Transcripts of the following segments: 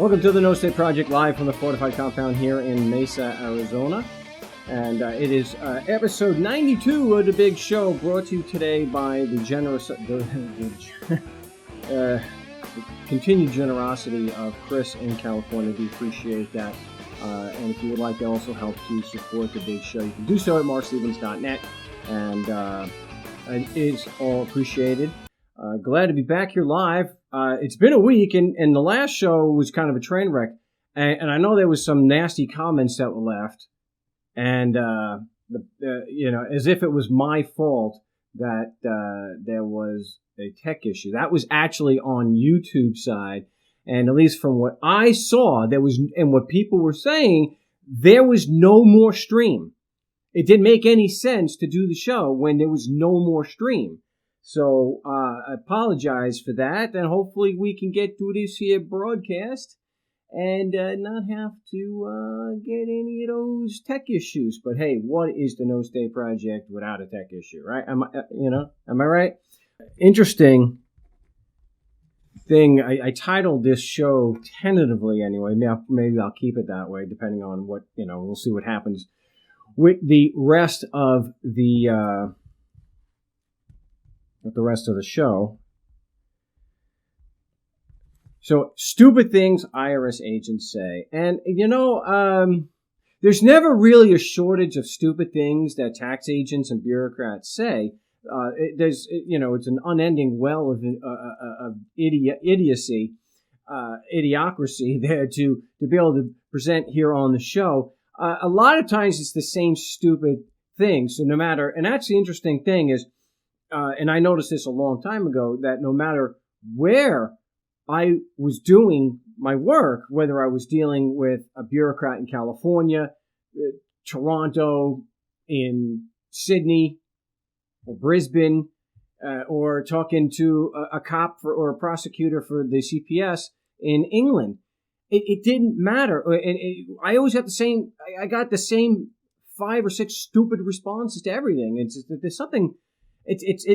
Welcome to the No State Project, live from the fortified compound here in Mesa, Arizona. And it is episode 92 of the big show, brought to you today by the generous, the continued generosity of Chris in California. We appreciate that. And if you would like to also help to support the big show, you can do so at markstevens.net. And it is all appreciated. Glad to be back here live. It's been a week, and the last show was kind of a train wreck. And I know there was some nasty comments that were left, and as if it was my fault that there was a tech issue. That was actually on YouTube side, and at least from what I saw, there was, and what people were saying, there was no more stream. It didn't make any sense to do the show when there was no more stream. So I apologize for that, and hopefully we can get through this here broadcast and not have to get any of those tech issues. But hey, what is the No State Project without a tech issue, right? Am I right? Interesting thing. I titled this show tentatively anyway. Maybe I'll keep it that way, depending on what we'll see what happens with the rest of the show. So, stupid things IRS agents say. And, there's never really a shortage of stupid things that tax agents and bureaucrats say. It's an unending well of idiocracy there to be able to present here on the show. A lot of times it's the same stupid thing. So no matter, and that's the interesting thing is, and I noticed this a long time ago, that no matter where I was doing my work, whether I was dealing with a bureaucrat in California, Toronto, in Sydney, or Brisbane, or talking to a cop or a prosecutor for the CPS in England, it didn't matter. I always have I got the same 5 or 6 stupid responses to everything. It's just that there's something.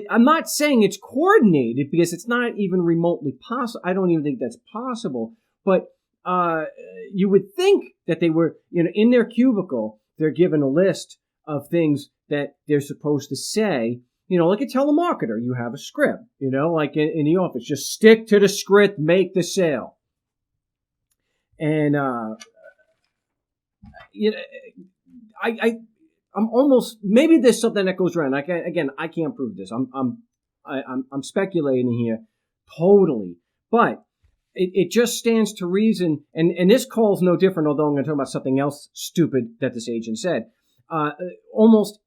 I'm not saying it's coordinated, because it's not even remotely possible. I don't even think that's possible. But you would think that they were, in their cubicle, they're given a list of things that they're supposed to say. Like a telemarketer, you have a script. Like in the office, just stick to the script, make the sale. And I'm almost, maybe there's something that goes around. I can't prove this. I'm speculating here totally, but it just stands to reason. And this call's no different, although I'm going to talk about something else stupid that this agent said. Almost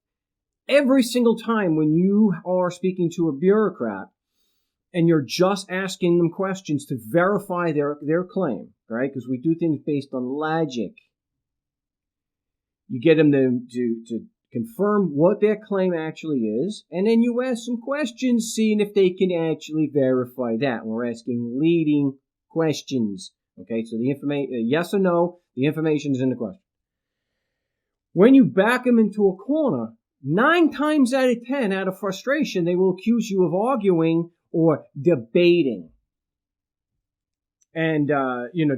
every single time when you are speaking to a bureaucrat and you're just asking them questions to verify their claim, right? Because we do things based on logic. You get them to confirm what their claim actually is, and then you ask some questions, seeing if they can actually verify that. And we're asking leading questions. Okay, so the information, yes or no, the information is in the question. When you back them into a corner, 9 times out of 10, out of frustration, they will accuse you of arguing or debating. And,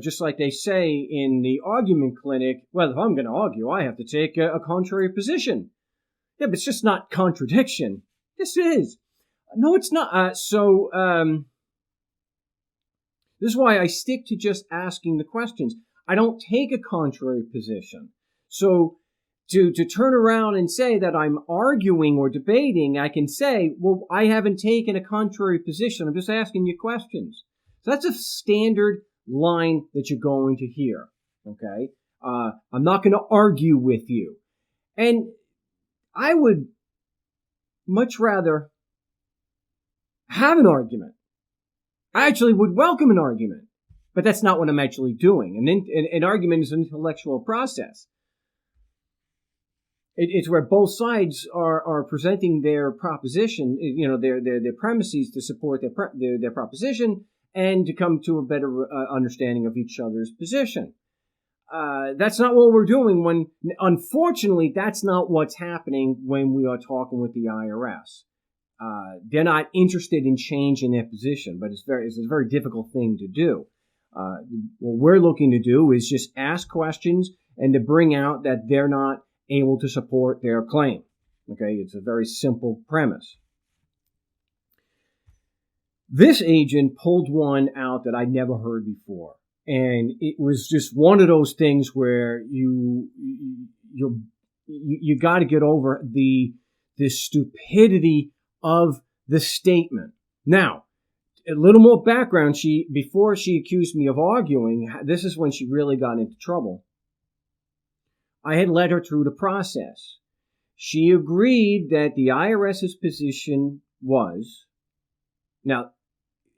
just like they say in the argument clinic, well, if I'm going to argue, I have to take a contrary position. Yeah, but it's just not contradiction. This is. No, it's not. This is why I stick to just asking the questions. I don't take a contrary position. So to turn around and say that I'm arguing or debating, I can say, well, I haven't taken a contrary position. I'm just asking you questions. So that's a standard line that you're going to hear, okay? I'm not going to argue with you. And I would much rather have an argument. I actually would welcome an argument, but that's not what I'm actually doing. An argument is an intellectual process. It's where both sides are presenting their proposition, their premises to support their proposition, and to come to a better understanding of each other's position. That's not what we're doing unfortunately, that's not what's happening when we are talking with the IRS. They're not interested in changing their position, but it's a very difficult thing to do. What we're looking to do is just ask questions and to bring out that they're not able to support their claim. Okay, it's a very simple premise. This agent pulled one out that I'd never heard before. And it was just one of those things where you got to get over the stupidity of the statement. Now, a little more background. Before she accused me of arguing, this is when she really got into trouble. I had led her through the process. She agreed that the IRS's position was, now,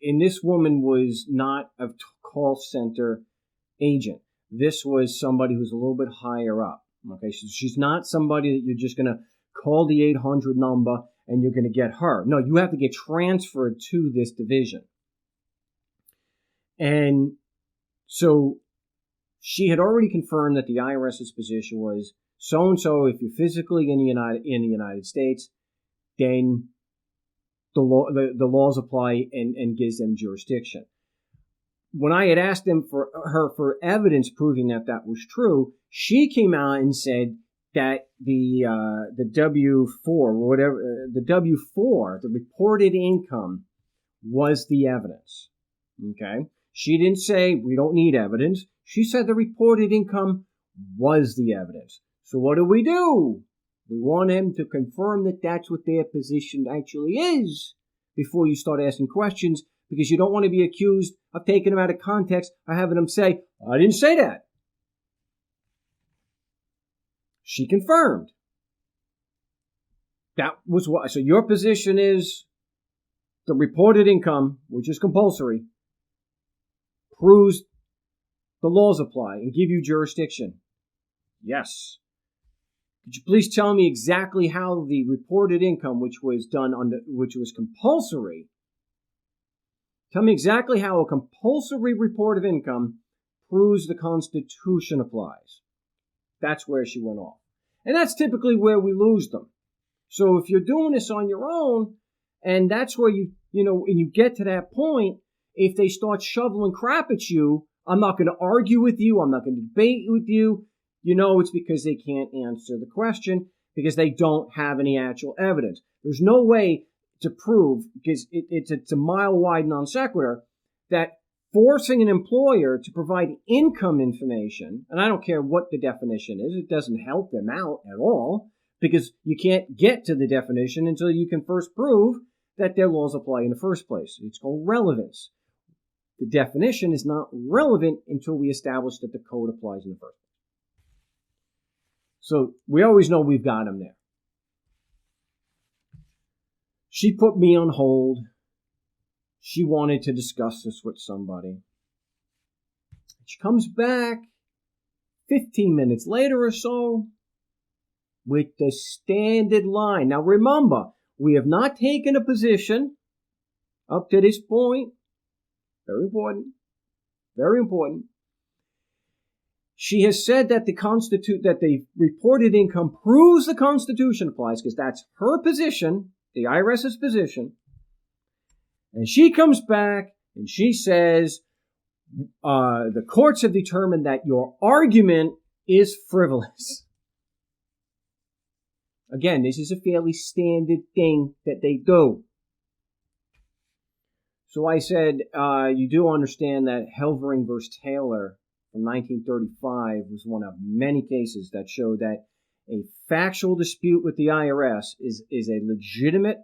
and this woman was not a call center agent. This was somebody who's a little bit higher up. Okay, so she's not somebody that you're just going to call the 800 number and you're going to get her. No, you have to get transferred to this division. And so she had already confirmed that the IRS's position was so-and-so, if you're physically in the United States, then the laws apply and gives them jurisdiction. When I had asked her for evidence proving that was true, she came out and said that the W-4, the reported income, was the evidence. Okay? She didn't say we don't need evidence. She said the reported income was the evidence. So what do? We want him to confirm that that's what their position actually is before you start asking questions, because you don't want to be accused of taking them out of context or having them say, I didn't say that. She confirmed. That was what. So your position is the reported income, which is compulsory, proves the laws apply and give you jurisdiction. Yes. Could you please tell me exactly how the reported income, which was compulsory, tell me exactly how a compulsory report of income proves the Constitution applies. That's where she went off. And that's typically where we lose them. So if you're doing this on your own, and that's where and you get to that point, if they start shoveling crap at you, I'm not going to argue with you, I'm not going to debate with you. It's because they can't answer the question, because they don't have any actual evidence. There's no way to prove, because it's a mile-wide non sequitur, that forcing an employer to provide income information, and I don't care what the definition is, it doesn't help them out at all, because you can't get to the definition until you can first prove that their laws apply in the first place. It's called relevance. The definition is not relevant until we establish that the code applies in the first place. So we always know we've got them there. She put me on hold. She wanted to discuss this with somebody. She comes back 15 minutes later or so with the standard line. Now remember, we have not taken a position up to this point. Very important. Very important. She has said that the reported income proves the Constitution applies, because that's her position, the IRS's position. And she comes back and she says, the courts have determined that your argument is frivolous. Again, this is a fairly standard thing that they do. So I said, you do understand that Helvering versus Taylor from 1935 was one of many cases that show that a factual dispute with the IRS is a legitimate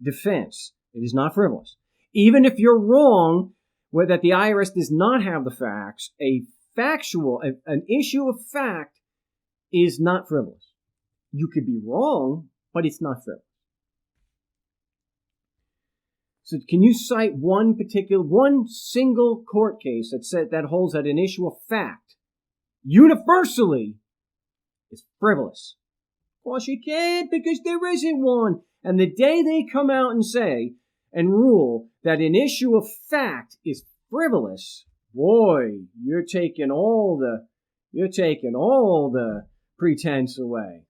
defense. It is not frivolous. Even if you're wrong, that the IRS does not have the facts, an issue of fact is not frivolous. You could be wrong, but it's not frivolous. So can you cite one single court case that holds that an issue of fact universally is frivolous? Of course you can't, because there isn't one. And the day they come out and say and rule that an issue of fact is frivolous, boy, you're taking all the pretense away.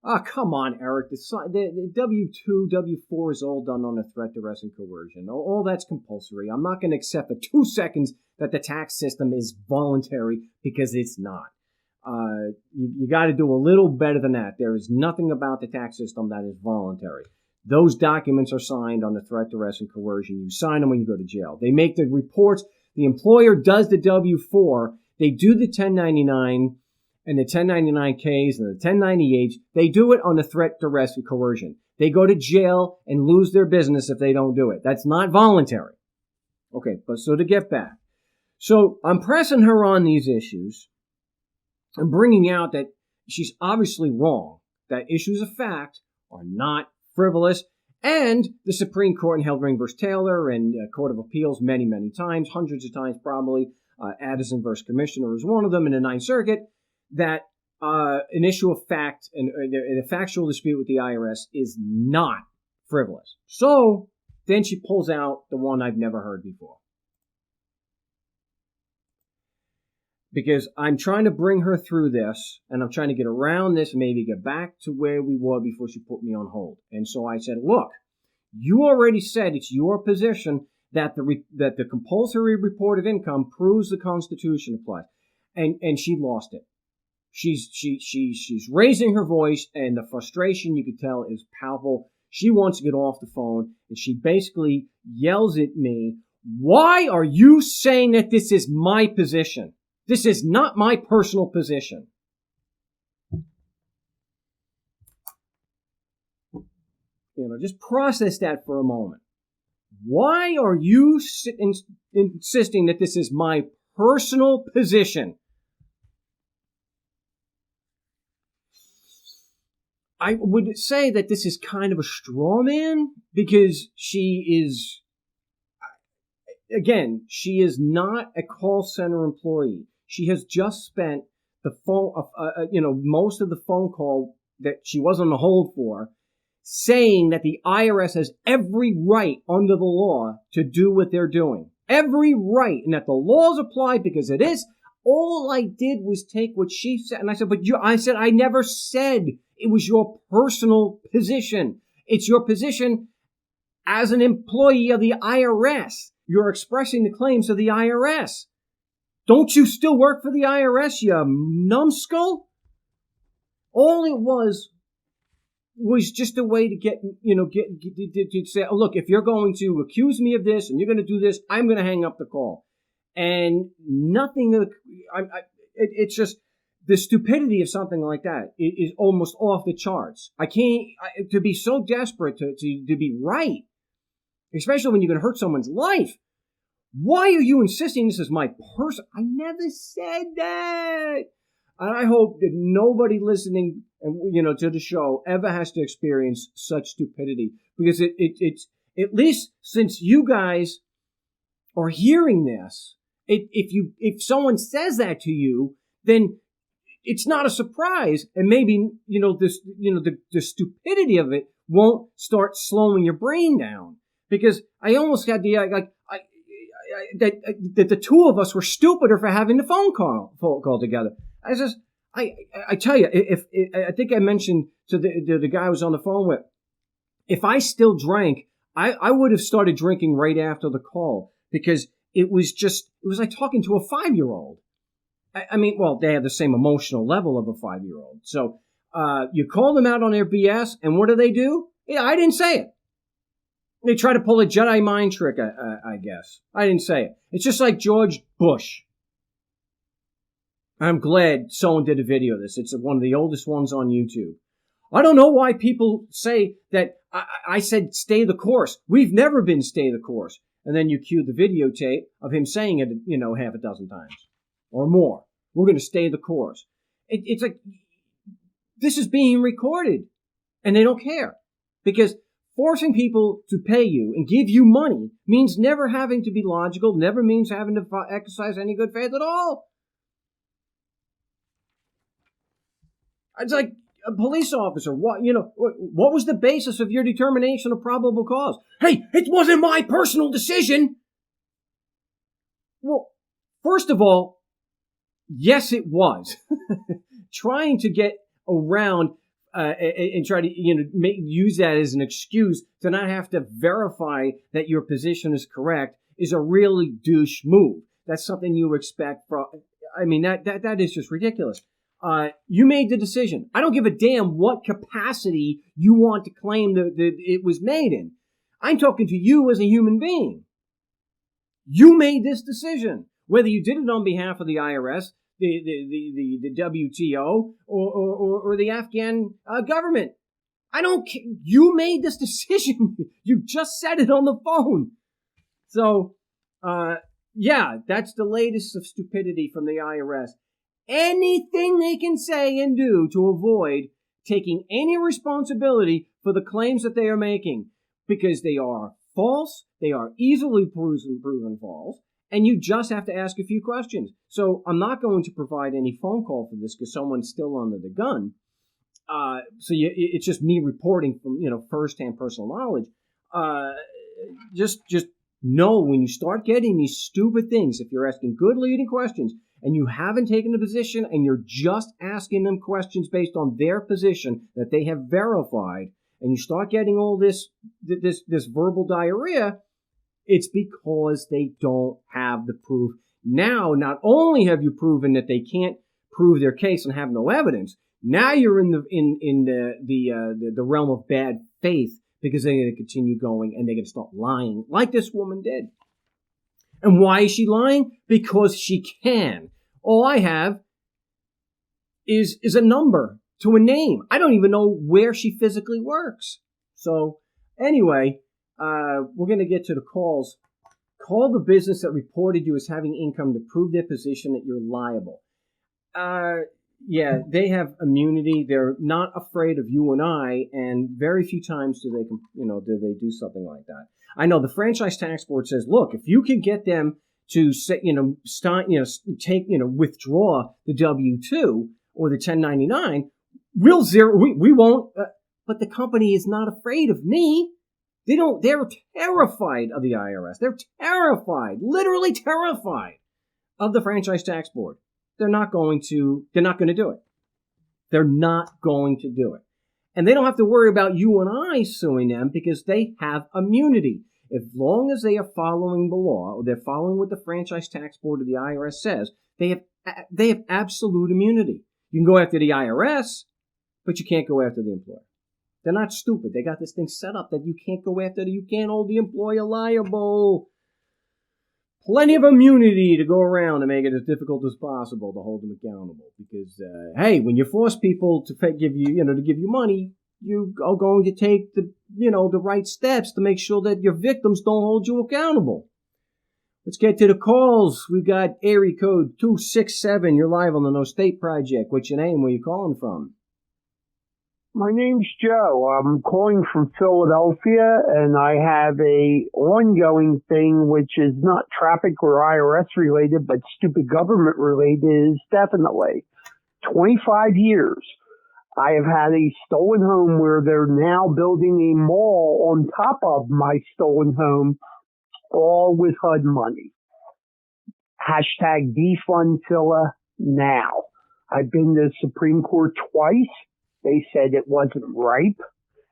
Oh, come on, Eric. The W-2, W-4 is all done on a threat, duress, and coercion. All that's compulsory. I'm not going to accept for 2 seconds that the tax system is voluntary, because it's not. You got to do a little better than that. There is nothing about the tax system that is voluntary. Those documents are signed on the threat, duress, and coercion. You sign them when you go to jail. They make the reports. The employer does the W-4. They do the 1099 and the 1099Ks and the 1098s. They do it on the threat, duress, and coercion. They go to jail and lose their business if they don't do it. That's not voluntary. Okay, but so to get back. So I'm pressing her on these issues. I'm bringing out that she's obviously wrong, that issues of fact are not frivolous, and the Supreme Court in Heldring v. Taylor and Court of Appeals many, many times, hundreds of times probably, Addison v. Commissioner is one of them in the Ninth Circuit, that an issue of fact and a factual dispute with the IRS is not frivolous. So then she pulls out the one I've never heard before. Because I'm trying to bring her through this, and I'm trying to get around this, maybe get back to where we were before she put me on hold. And so I said, look, you already said it's your position that the compulsory report of income proves the Constitution applies. And she lost it. She's raising her voice, and the frustration, you could tell, is palpable. She wants to get off the phone, and she basically yells at me, why are you saying that this is my position? This is not my personal position. Just process that for a moment. Why are you insisting that this is my personal position? I would say that this is kind of a straw man, because she is, again, she is not a call center employee. She has just spent the phone, most of the phone call that she was on the hold for, saying that the IRS has every right under the law to do what they're doing. Every right, and that the laws apply because it is. All I did was take what she said, and I said, I never said it was your personal position. It's your position as an employee of the IRS. You're expressing the claims of the IRS. Don't you still work for the IRS, you numbskull? All it was just a way to to say, oh, look, if you're going to accuse me of this and you're going to do this, I'm going to hang up the call. And nothing, it's just the stupidity of something like that is almost off the charts. To be so desperate to be right, especially when you're going to hurt someone's life. Why are you insisting this is my person? I never said that. And I hope that nobody listening, to the show ever has to experience such stupidity, because it's at least since you guys are hearing this, if someone says that to you, then it's not a surprise, and maybe the stupidity of it won't start slowing your brain down, because I almost had that the two of us were stupider for having the phone call together. I tell you, if I think I mentioned to the guy I was on the phone with, if I still drank, I would have started drinking right after the call, because it was like talking to a 5-year-old. I mean, well, they have the same emotional level of a 5-year-old. So you call them out on their BS, and what do? Yeah, I didn't say it. They try to pull a Jedi mind trick, I guess. I didn't say it. It's just like George Bush. I'm glad someone did a video of this. It's one of the oldest ones on YouTube. I don't know why people say that I said stay the course. We've never been stay the course. And then you cue the videotape of him saying it, half a dozen times or more. We're going to stay the course. It's like, this is being recorded, and they don't care, because forcing people to pay you and give you money means never having to be logical, never means having to exercise any good faith at all. It's like a police officer. What was the basis of your determination of probable cause? Hey, it wasn't my personal decision. Well, first of all, yes, it was. Trying to get around and try to use that as an excuse to not have to verify that your position is correct is a really douche move. That's something you expect from. I mean, that is just ridiculous. You made the decision. I don't give a damn what capacity you want to claim that it was made in. I'm talking to you as a human being. You made this decision, whether you did it on behalf of the IRS, the WTO, or the Afghan government. I don't care. You made this decision. You just said it on the phone. So, yeah, that's the latest of stupidity from the IRS. Anything they can say and do to avoid taking any responsibility for the claims that they are making, because they are false, they are easily proven false, and you just have to ask a few questions. So I'm not going to provide any phone call for this because someone's still under the gun. It's just me reporting from firsthand personal knowledge. Just know when you start getting these stupid things, if you're asking good leading questions and you haven't taken a position and you're just asking them questions based on their position that they have verified, and you start getting all this verbal diarrhea, it's because they don't have the proof. Now, not only have you proven that they can't prove their case and have no evidence, now you're in the realm of bad faith, because they're going to continue going and they're going to start lying like this woman did. And why is she lying? Because she can. All I have is a number to a name. I don't even know where she physically works. So anyway, we're going to get to the calls. Call the business that reported you as having income to prove their position that you're liable. Yeah, they have immunity. They're not afraid of you and I, and very few times do they do something like that. I know the Franchise Tax Board says, look, if you can get them to say, withdraw the W-2 or the 1099, we won't. But the company is not afraid of me. They're terrified of the IRS. They're terrified, literally terrified of the Franchise Tax Board. They're not going to do it. They're not going to do it. And they don't have to worry about you and I suing them because they have immunity. As long as they are following the law, or they're following what the Franchise Tax Board of the IRS says, they have absolute immunity. You can go after the IRS, but you can't go after the employer. They're not stupid. They got this thing set up that you can't go after you can't hold the employer liable. Plenty of immunity to go around and make it as difficult as possible to hold them accountable. Because, hey, when you force people to give you money, you are going to take the right steps to make sure that your victims don't hold you accountable. Let's get to the calls. We got area code 267. You're live on the No State Project. What's your name? Where you calling from? My name's Joe. I'm calling from Philadelphia, and I have a ongoing thing which is not traffic or IRS related, but stupid government related is definitely 25 years. I have had a stolen home where they're now building a mall on top of my stolen home, all with HUD money. Hashtag defund Phila now. I've been to the Supreme Court twice. They said it wasn't ripe.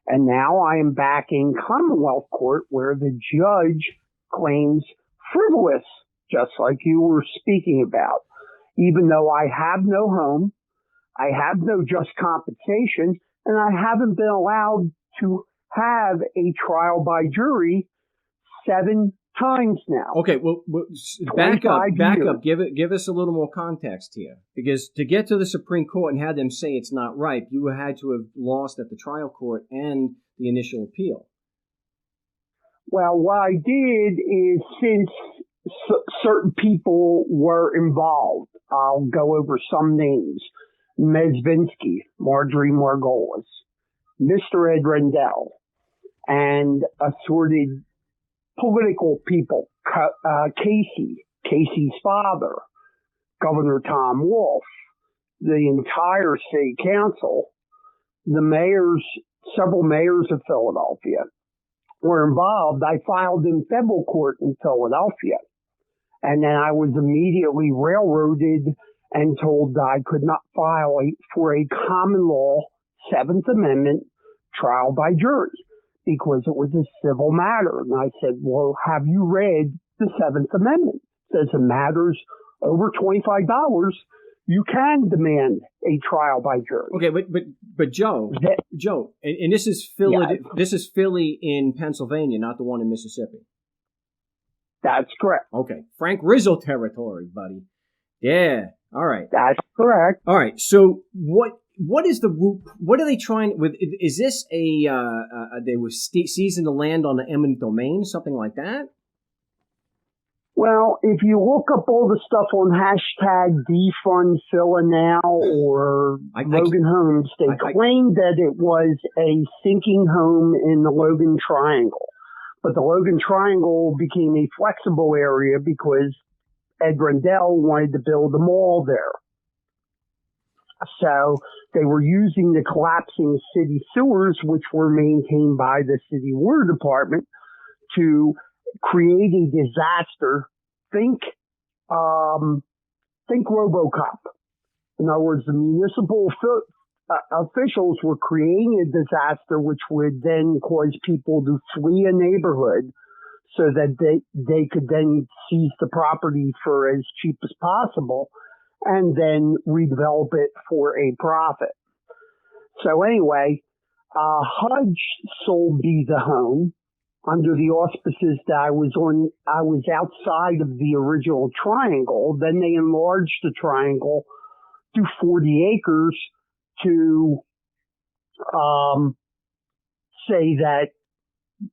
And now I am back in Commonwealth Court where the judge claims frivolous, just like you were speaking about. Even though I have no home, I have no just compensation, and I haven't been allowed to have a trial by jury 7 times now. Okay, well back up. Give us a little more context here, because to get to the Supreme Court and have them say it's not ripe, you had to have lost at the trial court and the initial appeal. Well, what I did is, since certain people were involved, I'll go over some names: Mezvinsky, Marjorie Margolis, Mr. Ed Rendell, and assorted political people, Casey's father, Governor Tom Wolf, the entire city council, the mayors, several mayors of Philadelphia were involved. I filed in federal court in Philadelphia, and then I was immediately railroaded and told that I could not file for a common law Seventh Amendment trial by jury because it was a civil matter. And I said, well, have you read the Seventh Amendment? It says in matters over $25, you can demand a trial by jury. Okay, but Joe, and this is Philly. Yeah. This is Philly in Pennsylvania, not the one in Mississippi. That's correct. Okay, Frank Rizzo territory, buddy. Yeah. All right. That's correct. All right. So what is the root? What are they trying with? Is this they were seizing the land on the eminent domain, something like that? Well, if you look up all the stuff on hashtag defund Phila now or Logan Homes, they claimed that it was a sinking home in the Logan Triangle. But the Logan Triangle became a flexible area because Ed Rendell wanted to build a mall there. So they were using the collapsing city sewers, which were maintained by the city water department, to create a disaster. Think RoboCop. In other words, the municipal officials were creating a disaster, which would then cause people to flee a neighborhood so that they could then seize the property for as cheap as possible and then redevelop it for a profit. So anyway, HUD sold me the home under the auspices that I was outside of the original triangle. Then they enlarged the triangle to 40 acres to say that,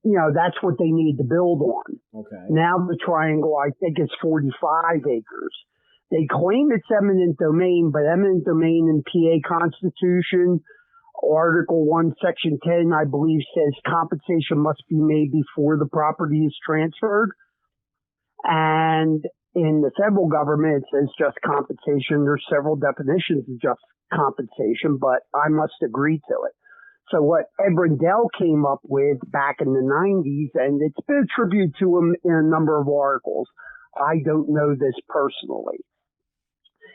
that's what they needed to build on. Okay. Now the triangle, I think, is 45 acres. They claim it's eminent domain, but eminent domain in PA Constitution, Article 1, Section 10, I believe, says compensation must be made before the property is transferred. And in the federal government, it says just compensation. There's several definitions of just compensation, but I must agree to it. So what Ed Rendell came up with back in the 90s, and it's been attributed to him in a number of articles. I don't know this personally.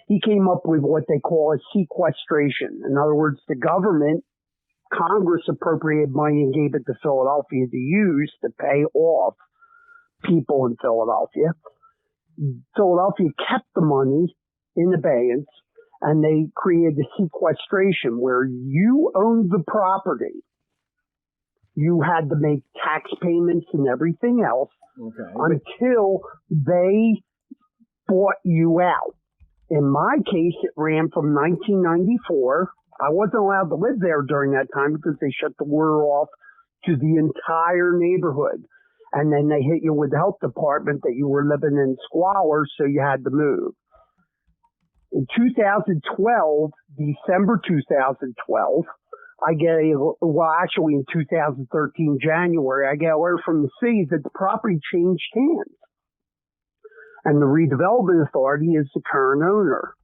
He came up with what they call a sequestration. In other words, the government, Congress appropriated money and gave it to Philadelphia to use to pay off people in Philadelphia. Philadelphia kept the money in abeyance, and they created a sequestration where you owned the property. You had to make tax payments and everything else until they bought you out. In my case, it ran from 1994. I wasn't allowed to live there during that time because they shut the water off to the entire neighborhood. And then they hit you with the health department that you were living in squalor, so you had to move. In 2012, December 2012, actually in 2013, January, I get a letter from the city that the property changed hands. And the redevelopment authority is the current owner.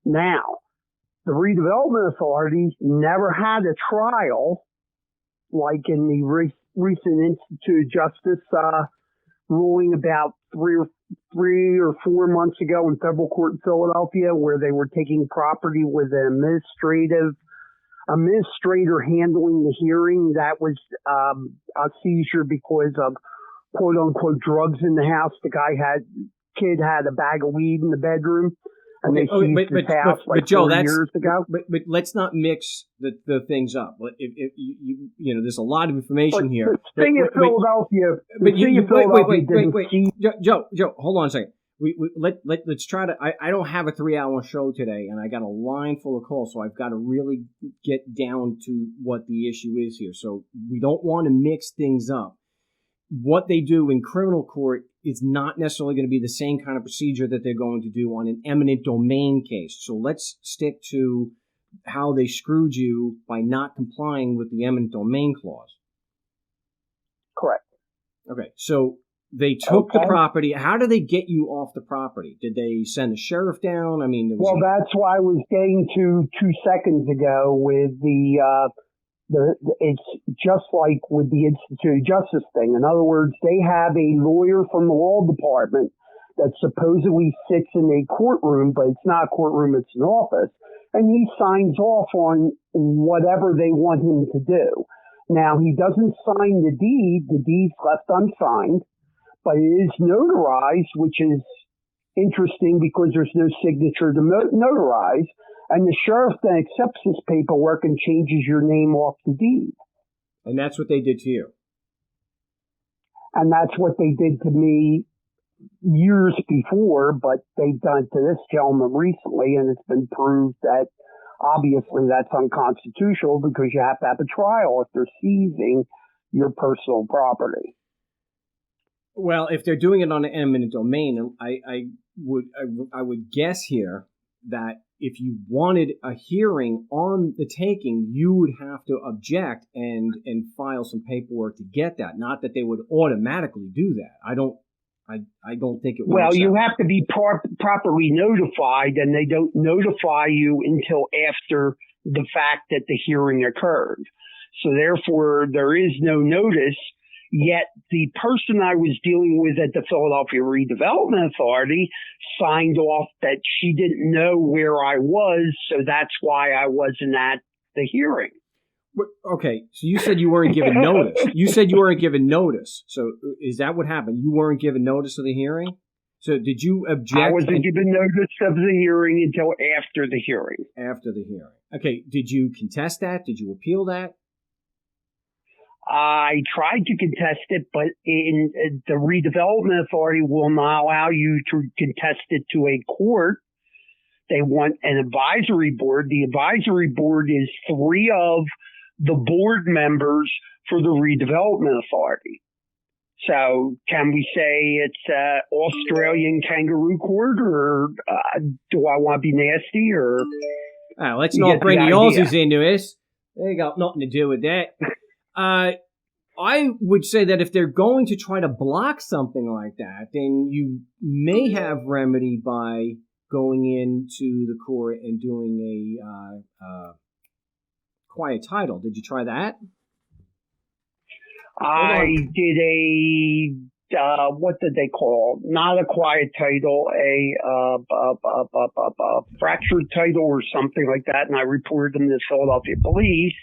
Now, the redevelopment authority never had a trial like in the recent Institute of Justice ruling about three or 4 months ago in federal court in Philadelphia, where they were taking property with an administrator handling the hearing. That was a seizure because of quote unquote drugs in the house. The kid had a bag of weed in the bedroom, and they seized his house like 4 years ago. But let's not mix the things up. If you there's a lot of information here. The city of Philadelphia. Wait, Joe, hold on a second. Let's try to. I don't have a 3-hour show today, and I got a line full of calls, so I've got to really get down to what the issue is here. So we don't want to mix things up. What they do in criminal court is not necessarily going to be the same kind of procedure that they're going to do on an eminent domain case. So let's stick to how they screwed you by not complying with the eminent domain clause. Correct. Okay, so they took the property. How did they get you off the property? Did they send the sheriff down? I mean, that's why I was getting to 2 seconds ago with it's just like with the Institute of Justice thing. In other words, they have a lawyer from the law department that supposedly sits in a courtroom, but it's not a courtroom, it's an office. and he signs off on whatever they want him to do. Now, he doesn't sign the deed. The deed's left unsigned, but it is notarized, which is interesting because there's no signature to notarize. And the sheriff then accepts this paperwork and changes your name off the deed. And that's what they did to you. And that's what they did to me years before, but they've done it to this gentleman recently, and it's been proved that obviously that's unconstitutional because you have to have a trial if they're seizing your personal property. Well, if they're doing it on an eminent domain, I would guess here that if you wanted a hearing on the taking, you would have to object and file some paperwork to get that. Not that they would automatically do that. I don't think it works. Well, you have to be properly notified, and they don't notify you until after the fact that the hearing occurred. So therefore, there is no notice. Yet the person I was dealing with at the Philadelphia Redevelopment Authority signed off that she didn't know where I was, so that's why I wasn't at the hearing. Okay, so you said you weren't given notice. You said you weren't given notice. So is that what happened? You weren't given notice of the hearing? So did you object? I wasn't given notice of the hearing until after the hearing. After the hearing. Okay, did you contest that? Did you appeal that? I tried to contest it, but the Redevelopment Authority will not allow you to contest it to a court. They want an advisory board. The advisory board is 3 of the board members for the Redevelopment Authority. So can we say it's Australian kangaroo court, or do I want to be nasty? Or let's not bring the Aussies into this. They got nothing to do with that. I would say that if they're going to try to block something like that, then you may have remedy by going into the court and doing a quiet title. Did you try that? I did a what did they call? Not a quiet title, a fractured title or something like that, and I reported them to the Philadelphia police.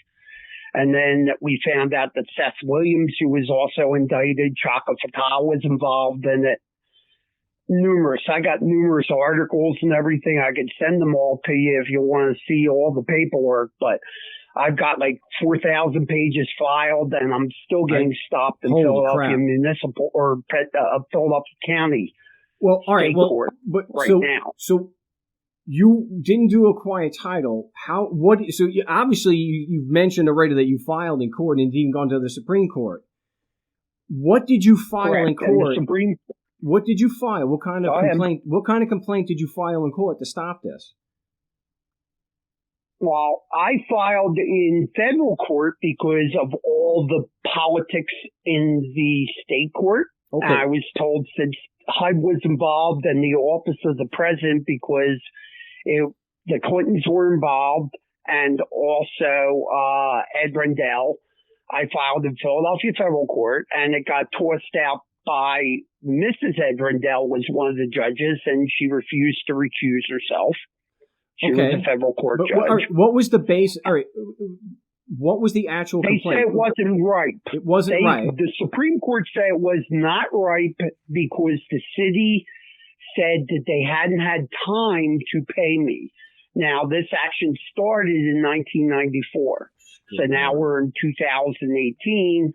And then we found out that Seth Williams, who was also indicted, Chaka Fattah was involved in it. I got numerous articles and everything. I could send them all to you if you want to see all the paperwork, but I've got like 4,000 pages filed, and I'm still getting stopped in Philadelphia Municipal or Philadelphia County. Well, all right. Well, court now. So you didn't do a quiet title. Obviously you've mentioned already that you filed in court and even gone to the Supreme Court. What did you file in court? What did you file? What kind of complaint? What kind of complaint did you file in court to stop this? Well, I filed in federal court because of all the politics in the state court. Okay. I was told since HUD was involved and the office of the president because the Clintons were involved, and also Ed Rendell. I filed in Philadelphia federal court, and it got tossed out by Mrs. Ed Rendell was one of the judges, and she refused to recuse herself. She was a federal court judge. What was the base? All right. What was the actual complaint? They said it wasn't ripe. It wasn't ripe. The Supreme Court said it was not ripe because the city said that they hadn't had time to pay me. Now, this action started in 1994. So now we're in 2018.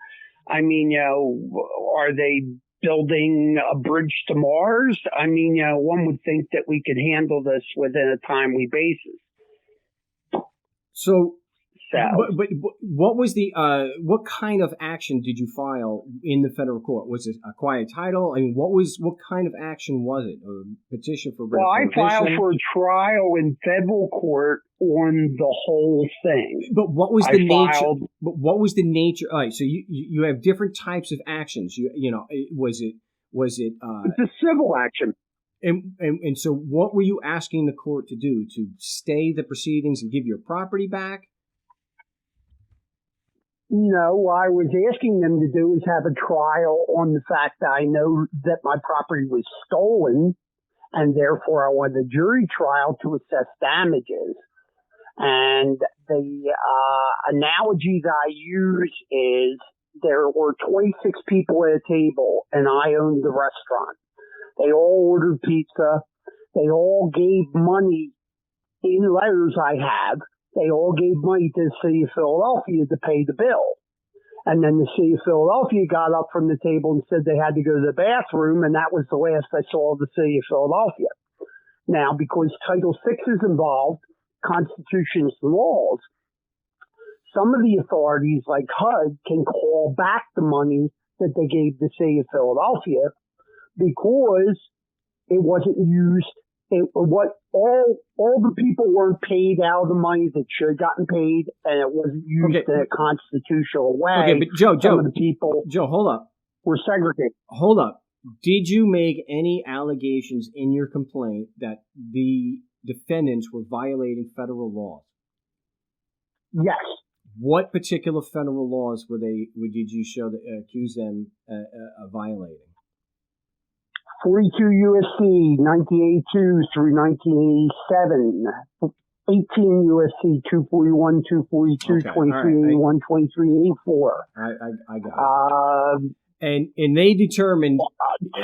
I mean, are they building a bridge to Mars? I mean, one would think that we could handle this within a timely basis. So but what was what kind of action did you file in the federal court? Was it a quiet title? I mean, what kind of action was it? A petition for Well, I filed for a trial in federal court on the whole thing. But what was the nature? But what was the nature? All right, so you have different types of actions. Was it? It's a civil action. And so, what were you asking the court to do? To stay the proceedings and give your property back? No, what I was asking them to do is have a trial on the fact that I know that my property was stolen, and therefore I wanted a jury trial to assess damages. And the analogy that I use is there were 26 people at a table, and I owned the restaurant. They all ordered pizza. They all gave money in letters I have. They all gave money to the city of Philadelphia to pay the bill. And then the city of Philadelphia got up from the table and said they had to go to the bathroom, and that was the last I saw of the city of Philadelphia. Now, because Title VI is involved, constitutions and laws, some of the authorities, like HUD, can call back the money that they gave the city of Philadelphia because it wasn't used. All the people weren't paid out of the money that should have gotten paid, and it wasn't used in a constitutional way. Okay, but Joe, some of the people, hold up. Were segregated. Hold up. Did you make any allegations in your complaint that the defendants were violating federal laws? Yes. What particular federal laws did you accuse them of violating? 42 U.S.C. 1982 through 1987, 18 U.S.C. 241, 242, 2381, 2384. I got it. And they determined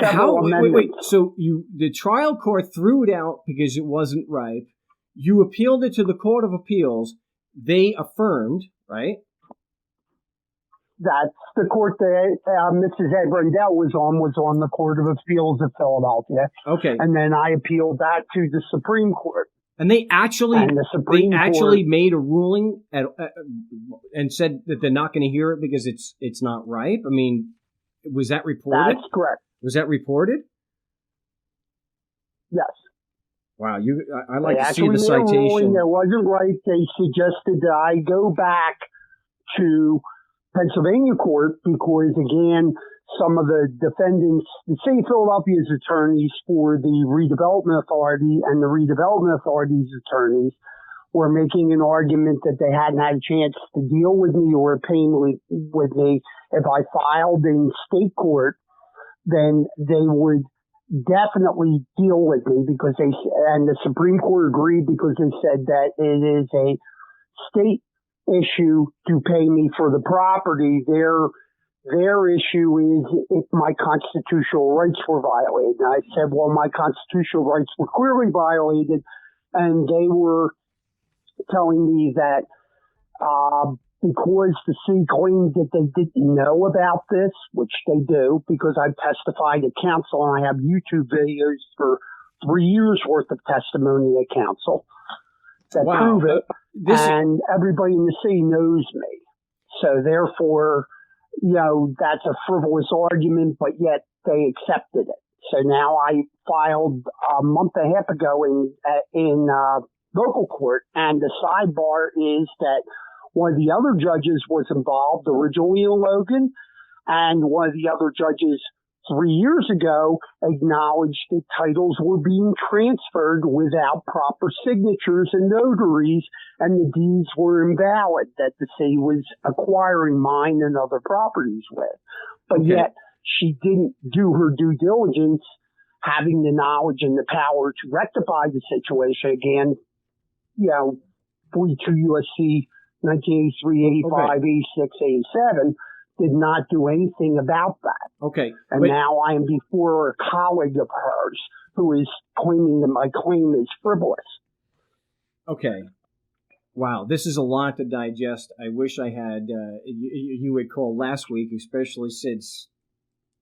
how. Wait. So the trial court threw it out because it wasn't ripe. You appealed it to the Court of Appeals. They affirmed, right? That's the court that Mrs. Ed Brendel was on the Court of Appeals of Philadelphia. Okay. And then I appealed that to the Supreme Court. And they actually made a ruling and said that they're not going to hear it because it's not ripe. I mean, was that reported? That's correct. Was that reported? Yes. Wow, I'd like to see the citation. It wasn't right. They suggested that I go back to Pennsylvania court because, again, some of the defendants, the city of Philadelphia's attorneys for the redevelopment authority and the redevelopment authority's attorneys were making an argument that they hadn't had a chance to deal with me or paying with me. If I filed in state court, then they would definitely deal with me because and the Supreme Court agreed because they said that it is a state issue to pay me for the property. Their issue is if my constitutional rights were violated. And I said, well, my constitutional rights were clearly violated, and they were telling me that because the city claimed that they didn't know about this, which they do, because I've testified at council and I have YouTube videos for 3 years worth of testimony at council that prove it. And everybody in the city knows me. So therefore, that's a frivolous argument, but yet they accepted it. So now I filed a month and a half ago in local court, and the sidebar is that one of the other judges was involved originally in Logan, and one of the other judges 3 years ago acknowledged that titles were being transferred without proper signatures and notaries, and the deeds were invalid that the city was acquiring mine and other properties with. But yet she didn't do her due diligence, having the knowledge and the power to rectify the situation. Again, 42 U.S.C. 1983, 85, 86, 87, did not do anything about that. Okay. And now I am before a colleague of hers who is claiming that my claim is frivolous. Okay. Wow, this is a lot to digest. I wish I had, you had called last week, especially since,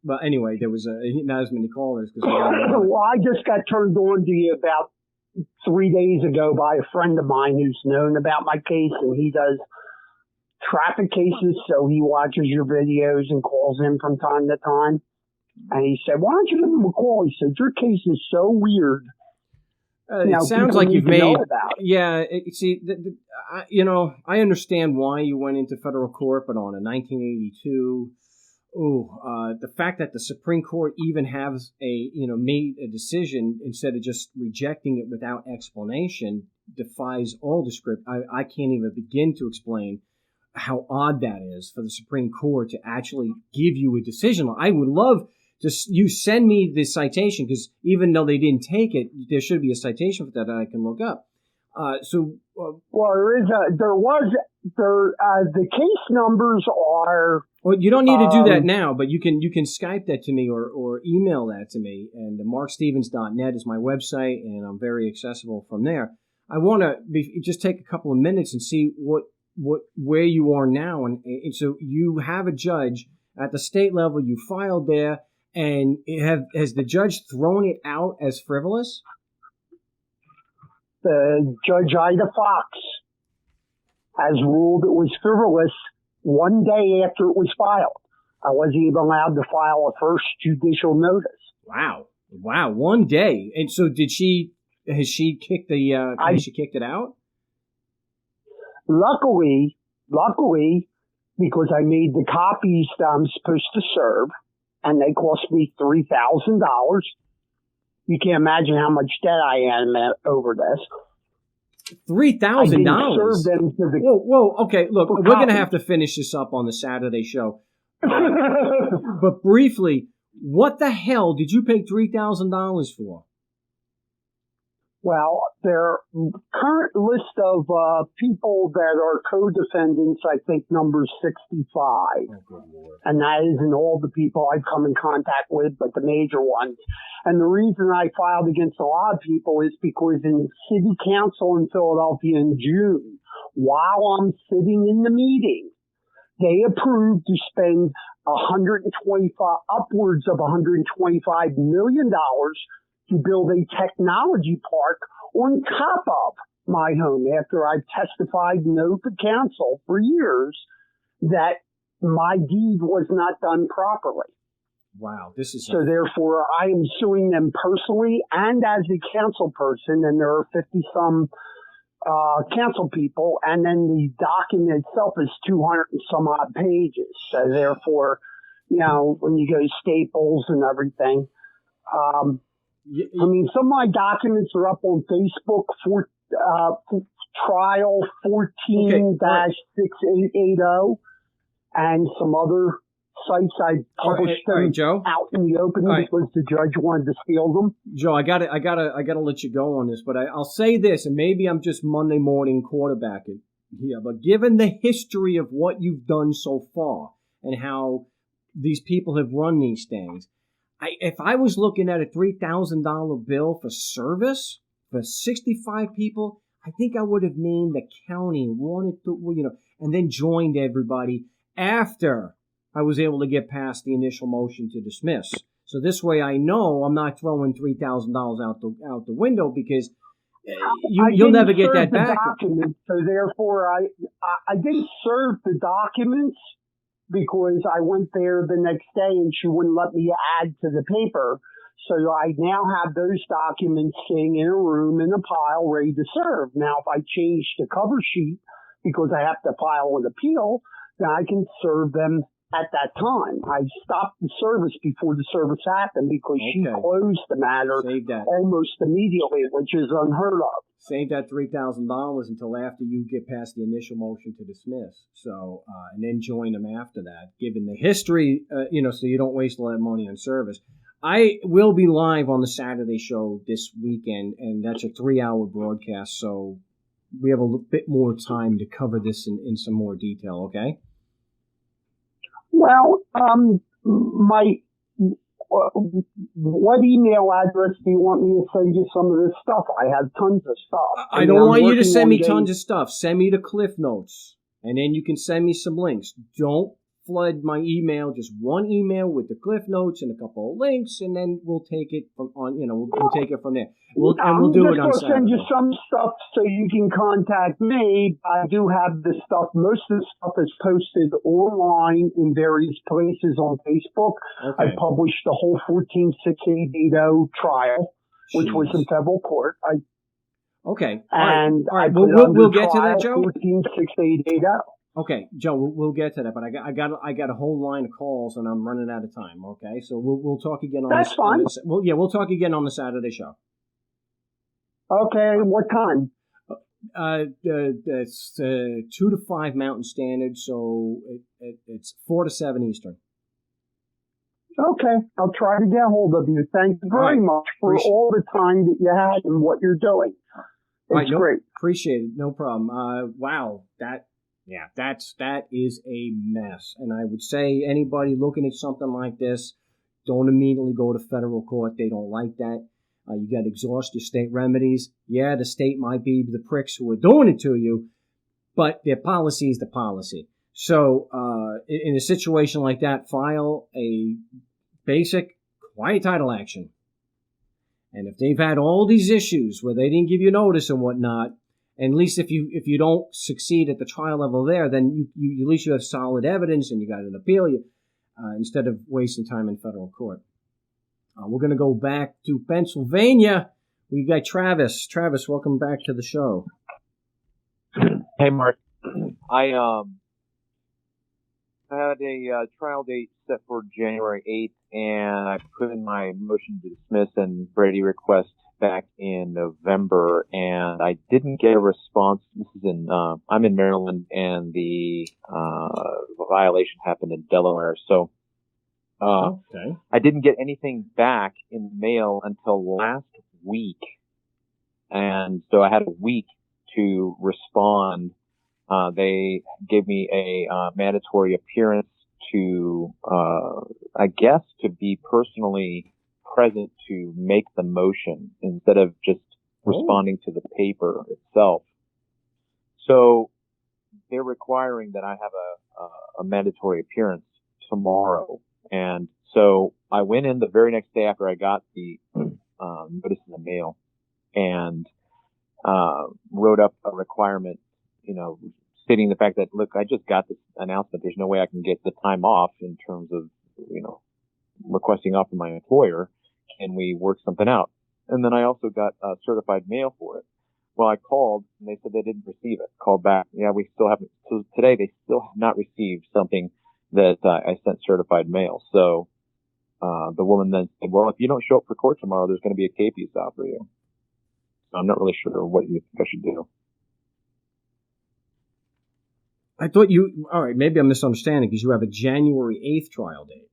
well, anyway, there was not as many callers. Well, I just got turned on to you about 3 days ago by a friend of mine who's known about my case, and he does traffic cases, so he watches your videos and calls in from time to time. And he said, why don't you give him a call? He said, your case is so weird. It sounds like you've made, I understand why you went into federal court, but on a 1982, the fact that the Supreme Court even has made a decision instead of just rejecting it without explanation defies all description. I can't even begin to explain how odd that is for the Supreme Court to actually give you a decision. I would love you send me the citation, because even though they didn't take it, there should be a citation for that I can look up. Well, the case numbers are. Well, you don't need to do that now, but you can Skype that to me or email that to me. And markstevens.net is my website, and I'm very accessible from there. I want to just take a couple of minutes and see where you are now, and so you have a judge at the state level. You filed there, and has the judge thrown it out as frivolous? The Judge Ida Fox has ruled it was frivolous 1 day after it was filed. I wasn't even allowed to file a first judicial notice. Wow, 1 day. And so has she kicked it out? Luckily, because I made the copies that I'm supposed to serve, and they cost me $3,000. You can't imagine how much debt I am over this. $3,000. Whoa. Okay, look, we're going to have to finish this up on the Saturday show. But briefly, what the hell did you pay $3,000 for? Well, their current list of people that are co-defendants, I think, numbers 65. Oh, good Lord. And that isn't all the people I've come in contact with, but the major ones. And the reason I filed against a lot of people is because in City Council in Philadelphia in June, while I'm sitting in the meeting, they approved to spend upwards of $125 million to build a technology park on top of my home after I've testified in open council for years that my deed was not done properly. Wow, this is so. Therefore, I am suing them personally and as a council person, and there are 50-some council people, and then the document itself is 200 and some odd pages. So therefore, when you go to Staples and everything. I mean, some of my documents are up on Facebook for trial 14-6880 and some other sites I published them out in the open because the judge wanted to steal them. Joe, I gotta let you go on this, but I'll say this, and maybe I'm just Monday morning quarterbacking here, but given the history of what you've done so far and how these people have run these things, if I was looking at a $3,000 bill for service for 65 people, I think I would have named the county, and then joined everybody after I was able to get past the initial motion to dismiss. So this way I know I'm not throwing $3,000 out the window because you'll never get that back. So therefore I didn't serve the documents because I went there the next day and she wouldn't let me add to the paper. So I now have those documents sitting in a room in a pile ready to serve. Now, if I change the cover sheet because I have to file an appeal, then I can serve them at that time. I stopped the service before the service happened because she closed the matter almost immediately, which is unheard of. Save that $3,000 until after you get past the initial motion to dismiss. So, and then join them after that, given the history, so you don't waste a lot of money on service. I will be live on the Saturday show this weekend, and that's a 3-hour broadcast, so we have a bit more time to cover this in some more detail, okay? Well, what email address do you want me to send you some of this stuff? I have tons of stuff. I don't want you to send me tons of stuff. Send me the Cliff Notes, and then you can send me some links. Don't flood my email. Just one email with the Cliff Notes and a couple of links, and then we'll take it from we'll take it from there. We'll do it on Saturday. I'm just going to send you some stuff so you can contact me. I do have this stuff. Most of the stuff is posted online in various places on Facebook. I published the whole 14-6-8-8-0 trial, which was in federal court. And all right. We'll get to that, Joe. 14-6-8-8-0. Okay, Joe, we'll get to that, but I got a whole line of calls and I'm running out of time. Okay, so we'll talk again on. That's fine. We'll talk again on the Saturday show. Okay, what time? It's 2 to 5 Mountain Standard, so it's 4 to 7 Eastern. Okay, I'll try to get a hold of you. Thank you very much for all the time that you had and what you're doing. It's great. Appreciate it. No problem. Wow. That is a mess. And I would say anybody looking at something like this, don't immediately go to federal court. They don't like that. You got to exhaust your state remedies. Yeah, the state might be the pricks who are doing it to you, but their policy is the policy. So in a situation like that, file a basic quiet title action. And if they've had all these issues where they didn't give you notice and whatnot, and at least if you don't succeed at the trial level there, then you at least you have solid evidence and you got an appeal instead of wasting time in federal court. We're going to go back to Pennsylvania. We got Travis. Travis, welcome back to the show. Hey, Mark. I had a trial date set for January 8th, and I put in my motion to dismiss and Brady request back in November, and I didn't get a response. This is I'm in Maryland, and the violation happened in Delaware, so okay. I didn't get anything back in the mail until last week, and so I had a week to respond. They gave me a mandatory appearance to, I guess, to be personally present to make the motion instead of just responding to the paper itself. So they're requiring that I have a mandatory appearance tomorrow. And so I went in the very next day after I got the notice in the mail and wrote up a requirement, stating the fact that, look, I just got this announcement. There's no way I can get the time off in terms of, requesting off from my employer. Can we work something out? And then I also got certified mail for it. Well, I called and they said they didn't receive it. Called back. Yeah, we still haven't. So today they still have not received something that I sent certified mail. So the woman then said, well, if you don't show up for court tomorrow, there's going to be a case out for you. So I'm not really sure what you think I should do. I thought all right, maybe I'm misunderstanding because you have a January 8th trial date.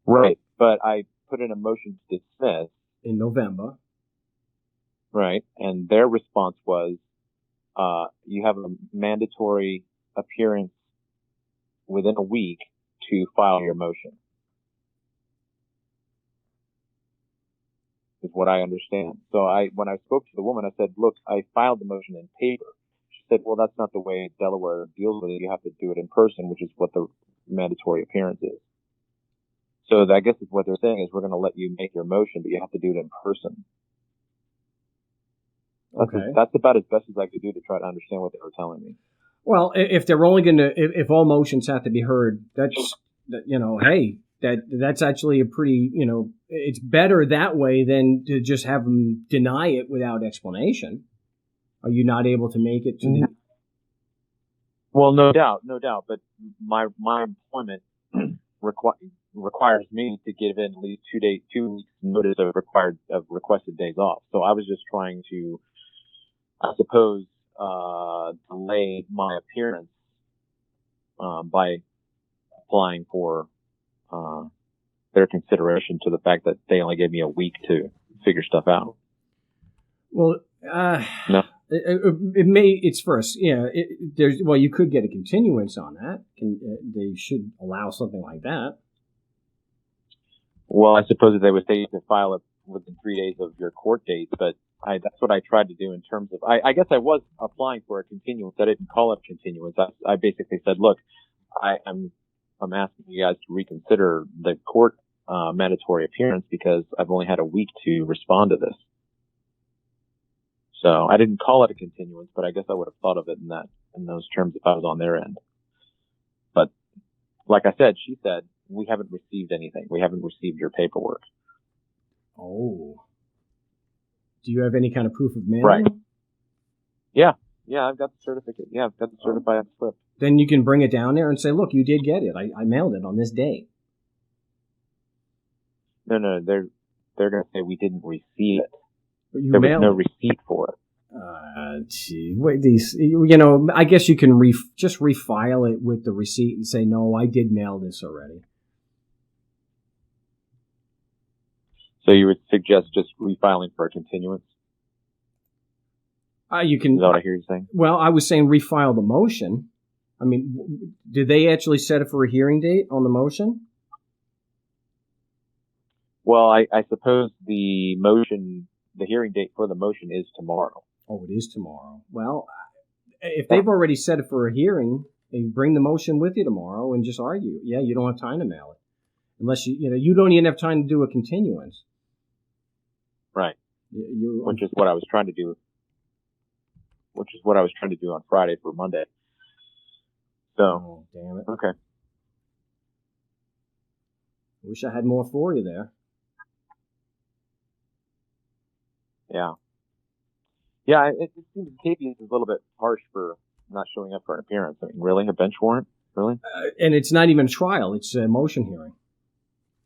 Right, but I put in a motion to dismiss. In November. Right, and their response was, you have a mandatory appearance within a week to file your motion. Is what I understand. So when I spoke to the woman, I said, look, I filed the motion in paper. She said, well, that's not the way Delaware deals with it. You have to do it in person, which is what the mandatory appearance is. So I guess what they're saying is we're going to let you make your motion, but you have to do it in person. That's about as best as I could do to try to understand what they were telling me. Well, if they're only going to, if all motions have to be heard, that's, hey, that's actually a pretty, it's better that way than to just have them deny it without explanation. Are you not able to make it to the? Well, no doubt. But my employment requires me to give in at least 2 weeks notice of requested days off. So I was just trying to, I suppose, delay my appearance by applying for their consideration to the fact that they only gave me a week to figure stuff out. Well, no. It's first, you could get a continuance on that. They should allow something like that. Well, I suppose that they would say you can file it within 3 days of your court date, but that's what I tried to do in terms of, I guess I was applying for a continuance. I didn't call it continuance. I basically said, look, I'm asking you guys to reconsider the court mandatory appearance because I've only had a week to respond to this. So I didn't call it a continuance, but I guess I would have thought of it in those terms if I was on their end. But like I said, she said, we haven't received anything. We haven't received your paperwork. Oh. Do you have any kind of proof of mailing? Right. Yeah, I've got the certificate. Yeah, I've got the certified slip. Then you can bring it down there and say, look, you did get it. I mailed it on this day. No, they're going to say we didn't receive it. There was no receipt for it. I guess you can just refile it with the receipt and say, no, I did mail this already. So you would suggest just refiling for a continuance? You can. Is that what I hear you saying? Well, I was saying refile the motion. I mean, did they actually set it for a hearing date on the motion? Well, I suppose the hearing date for the motion is tomorrow. Oh, it is tomorrow. Well, if they've already set it for a hearing, you bring the motion with you tomorrow and just argue. Yeah, you don't have time to mail it. Unless you don't even have time to do a continuance. Right. Which is what I was trying to do. Which is what I was trying to do on Friday for Monday. So. Oh, damn it. Okay. Wish I had more for you there. Yeah. Yeah, it seems KP is a little bit harsh for not showing up for an appearance. I mean, really? A bench warrant? Really? And it's not even a trial. It's a motion hearing.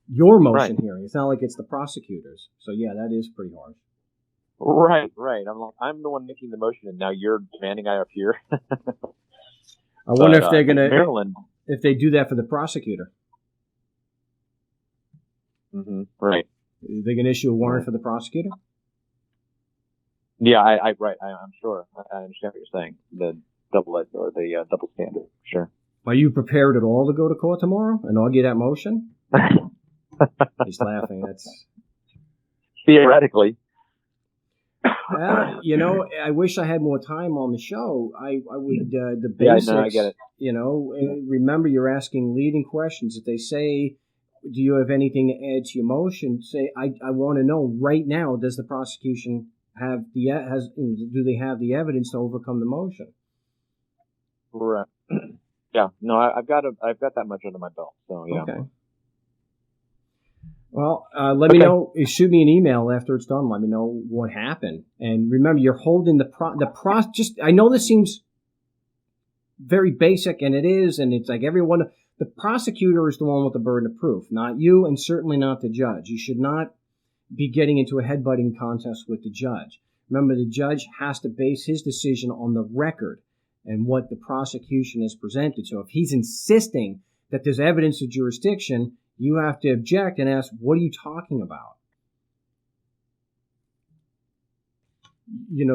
Your motion hearing. It's not like it's the prosecutor's. So, yeah, that is pretty harsh. Right. I'm the one making the motion, and now you're demanding I appear. I wonder if they're going to... Maryland. If they do that for the prosecutor. Mm-hmm. Right. Are they going to issue a warrant for the prosecutor? Yeah, I'm sure. I understand what you're saying. The double standard. Sure. Are you prepared at all to go to court tomorrow and argue that motion? He's laughing. That's theoretically. I wish I had more time on the show. I would the basics. Yeah, no, I get it. Remember, you're asking leading questions. If they say, "Do you have anything to add to your motion?" Say, "I want to know right now. Does the prosecution do they have the evidence to overcome the motion?" Right. Yeah. No, I've got that much under my belt. So yeah. Okay. Well, let me know. Shoot me an email after it's done. Let me know what happened. And remember, you're holding just. I know this seems very basic, and it is, and it's like everyone. The prosecutor is the one with the burden of proof, not you, and certainly not the judge. You should not be getting into a headbutting contest with the judge. Remember, the judge has to base his decision on the record and what the prosecution has presented. So if he's insisting that there's evidence of jurisdiction, you have to object and ask, what are you talking about?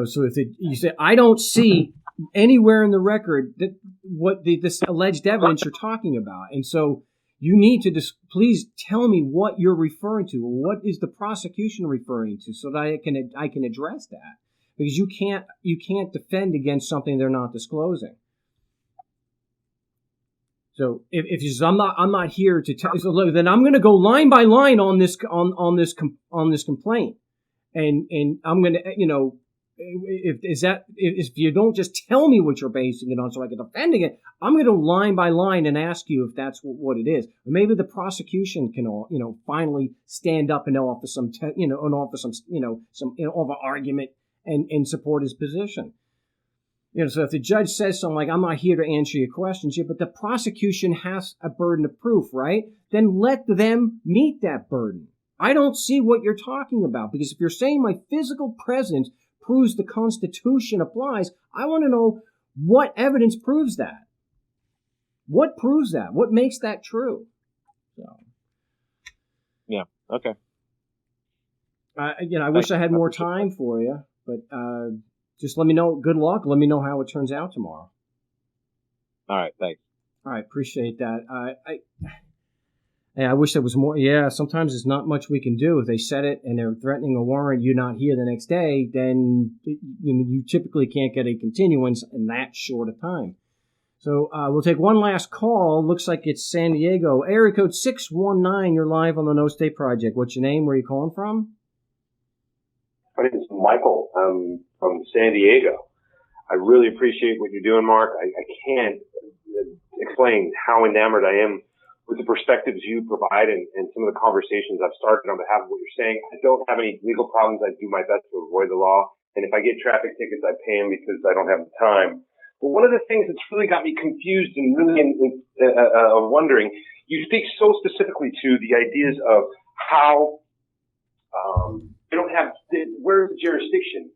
So if you say, I don't see anywhere in the record that what this alleged evidence you're talking about. And so you need to please tell me what you're referring to. What is the prosecution referring to so that I can address that? Because you can't defend against something they're not disclosing. So if you say, I'm not here to tell, so look, then I'm going to go line by line on this complaint, and I'm going to if you don't just tell me what you're basing it on, so I can defend it, I'm going to go line by line and ask you if that's what it is. Or maybe the prosecution can finally stand up and offer some argument and support his position. So if the judge says something like, I'm not here to answer your questions here, but the prosecution has a burden of proof, right? Then let them meet that burden. I don't see what you're talking about, because if you're saying my physical presence proves the Constitution applies, I want to know what evidence proves that. What proves that? What makes that true? So. Yeah, okay. I wish I had more time for you, but... just let me know. Good luck. Let me know how it turns out tomorrow. All right. Thanks. All right. Appreciate that. I wish there was more. Yeah, sometimes there's not much we can do. If they set it and they're threatening a warrant, you're not here the next day, then you typically can't get a continuance in that short a time. So we'll take one last call. Looks like it's San Diego. Area code 619. You're live on the No State Project. What's your name? Where are you calling from? My name is Michael. I'm from San Diego. I really appreciate what you're doing, Mark. I can't explain how enamored I am with the perspectives you provide and some of the conversations I've started on behalf of what you're saying. I don't have any legal problems. I do my best to avoid the law. And if I get traffic tickets, I pay them because I don't have the time. But one of the things that's really got me confused and really wondering, you speak so specifically to the ideas of how they don't have where's jurisdiction,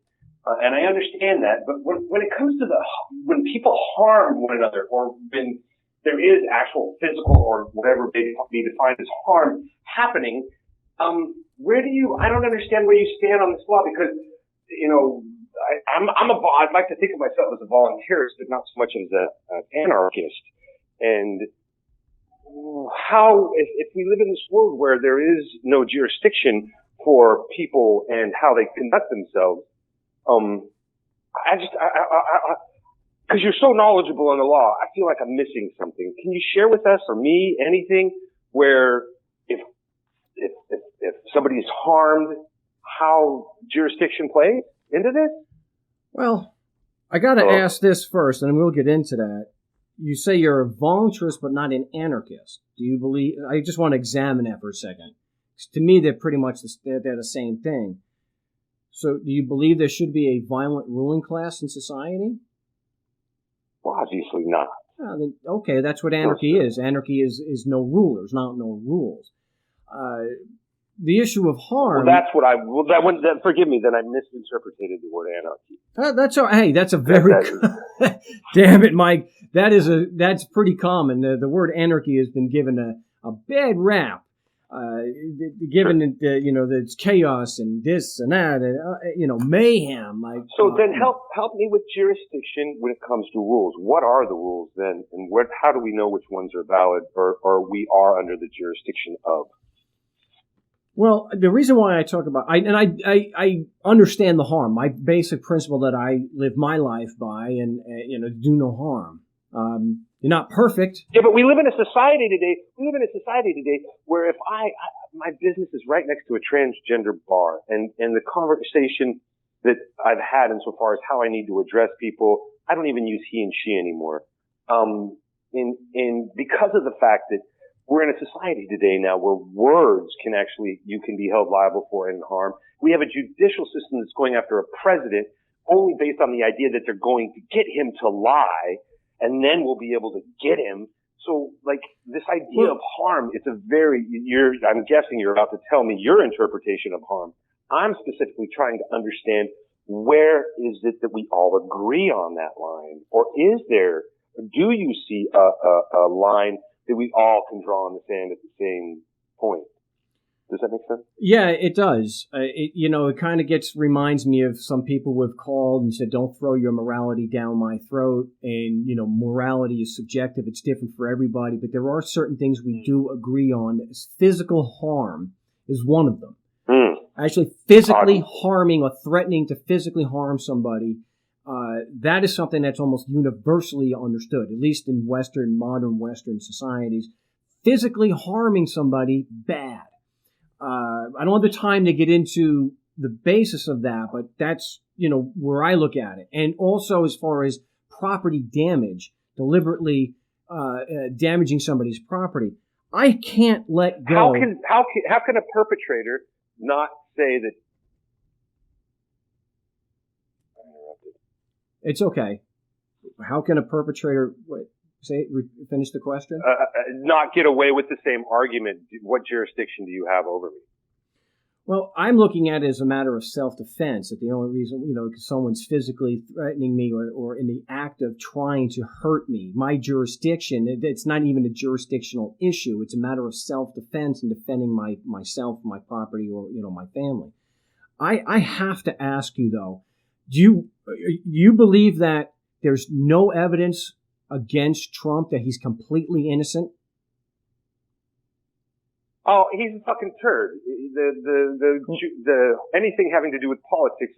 and I understand that. But when it comes to when people harm one another, or when there is actual physical or whatever they be defined as harm happening, I don't understand where you stand on this law, because I'd like to think of myself as a voluntarist, but not so much as an anarchist. And how, if we live in this world where there is no jurisdiction for people and how they conduct themselves, because you're so knowledgeable in the law, I feel like I'm missing something. Can you share with us or me anything where if somebody is harmed, how jurisdiction plays into this? Well, I got to ask this first, and we'll get into that. You say you're a voluntarist, but not an anarchist. Do you believe? I just want to examine that for a second. To me, they're pretty much they're the same thing. So, do you believe there should be a violent ruling class in society? Well, obviously not. Then, okay, that's what anarchy is. Anarchy is no rulers, not no rules. The issue of harm. Well, that's what forgive me, then I misinterpreted the word anarchy. That's all. Hey, that's a very. Damn it, Mike. That's pretty common. The word anarchy has been given a bad rap. Given that that it's chaos and this and that, and mayhem. So then help me with jurisdiction when it comes to rules. What are the rules then, and how do we know which ones are valid or we are under the jurisdiction of? Well, the reason why I talk about I understand the harm. My basic principle that I live my life by, and do no harm. You're not perfect. Yeah, but we live in a society today. Where if my business is right next to a transgender bar, and the conversation that I've had insofar as how I need to address people, I don't even use he and she anymore. And because of the fact that we're in a society today now where words you can be held liable for and harm. We have a judicial system that's going after a president only based on the idea that they're going to get him to lie, and then we'll be able to get him. So, this idea of harm, I'm guessing you're about to tell me your interpretation of harm. I'm specifically trying to understand, where is it that we all agree on that line? Or do you see a line that we all can draw in the sand at the same point? Does that make sense? Yeah, it does. It kind of reminds me of some people who have called and said, don't throw your morality down my throat. And, morality is subjective. It's different for everybody. But there are certain things we do agree on. Physical harm is one of them. Actually, physically harming or threatening to physically harm somebody, that is something that's almost universally understood, at least in modern Western societies. Physically harming somebody, bad. I don't have the time to get into the basis of that, but that's, where I look at it. And also as far as property damage, deliberately damaging somebody's property, I can't let go. How can a perpetrator not say that? It's okay. How can a perpetrator finish the question? Not get away with the same argument. What jurisdiction do you have over me? Well, I'm looking at it as a matter of self-defense. That the only reason, because someone's physically threatening me or in the act of trying to hurt me, my jurisdiction, it's not even a jurisdictional issue. It's a matter of self-defense and defending myself, my property, or, my family. I have to ask you, though, do you believe that there's no evidence against Trump, that he's completely innocent? Oh, he's a fucking turd. Anything having to do with politics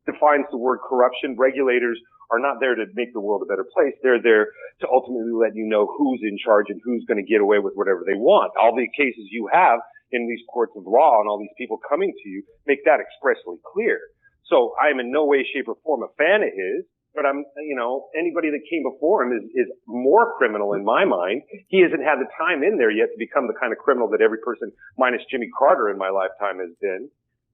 defines the word corruption. Regulators are not there to make the world a better place. They're there to ultimately let you know who's in charge and who's going to get away with whatever they want. All the cases you have in these courts of law and all these people coming to you make that expressly clear. So I am in no way, shape, or form a fan of his. But anybody that came before him is more criminal in my mind. He hasn't had the time in there yet to become the kind of criminal that every person minus Jimmy Carter in my lifetime has been.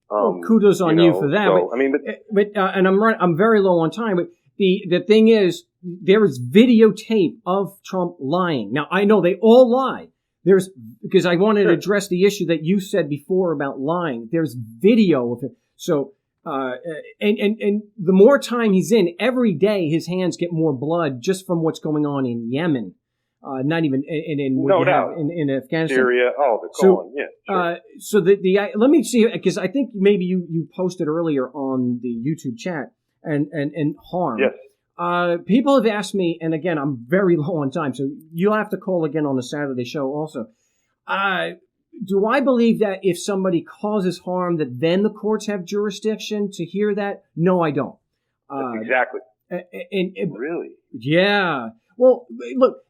Well, kudos on you for that. So, and I'm very low on time. But the thing is, there is videotape of Trump lying. Now I know they all lie. Because I wanted to address the issue that you said before about lying. There's video of it. So. And the more time he's in, every day his hands get more blood just from what's going on in Yemen. Not even in Afghanistan. Syria. Oh, the colon. Yeah. Sure. So let me see, because I think maybe you posted earlier on the YouTube chat, and harm. Yes. People have asked me, and again, I'm very low on time, so you'll have to call again on the Saturday show also. Do I believe that if somebody causes harm, that then the courts have jurisdiction to hear that? No, I don't. Exactly. And really? Yeah. Well, look,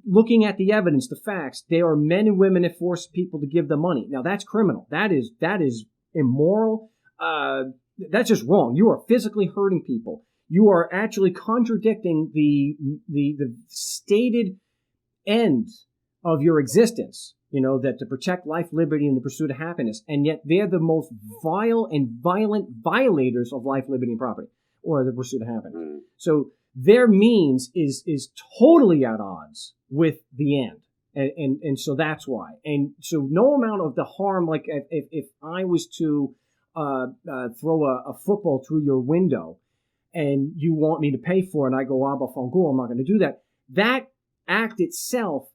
looking at the evidence, the facts, there are men and women that force people to give them money. Now, that's criminal. That is immoral. That's just wrong. You are physically hurting people. You are actually contradicting the stated end of your existence, that to protect life, liberty, and the pursuit of happiness. And yet they're the most vile and violent violators of life, liberty, and property, or the pursuit of happiness. Mm. So their means is totally at odds with the end. And so that's why. And so no amount of the harm, like if I was to throw a football through your window and you want me to pay for it, and I go, Abba Fangul, I'm not going to do that. That act itself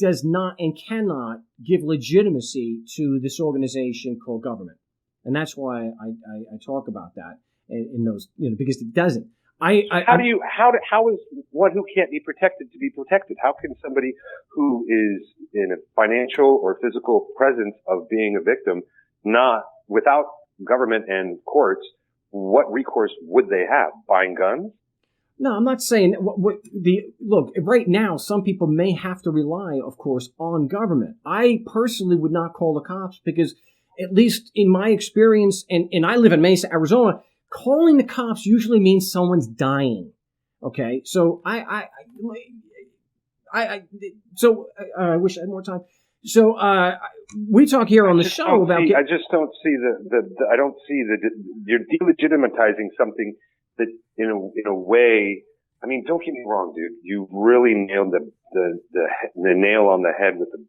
does not and cannot give legitimacy to this organization called government. And that's why I talk about that in those, because it doesn't. How is one who can't be protected to be protected? How can somebody who is in a financial or physical presence of being a victim, not without government and courts, what recourse would they have? Buying guns? No, I'm not saying look, right now, some people may have to rely, of course, on government. I personally would not call the cops because, at least in my experience, and I live in Mesa, Arizona, calling the cops usually means someone's dying. Okay. So I wish I had more time. So, we talk here on the show about. I just don't see you're delegitimizing something that in a way, I mean, don't get me wrong, dude. You really nailed the nail on the head with the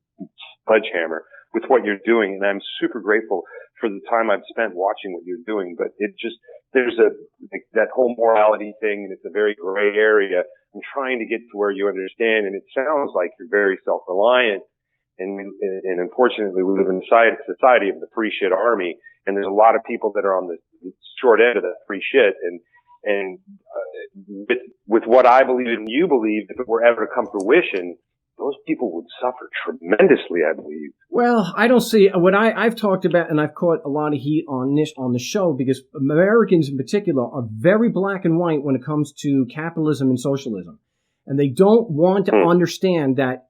sledgehammer with what you're doing. And I'm super grateful for the time I've spent watching what you're doing. But there's that whole morality thing, and it's a very gray area. I'm trying to get to where you understand. And it sounds like you're very self-reliant. And unfortunately, we live in a society of the free shit army. And there's a lot of people that are on the short end of that free shit. And with what I believe and you believe, if it were ever to come to fruition, those people would suffer tremendously, I believe. Well, I don't see what I've talked about, and I've caught a lot of heat on the show because Americans in particular are very black and white when it comes to capitalism and socialism. And they don't want to understand that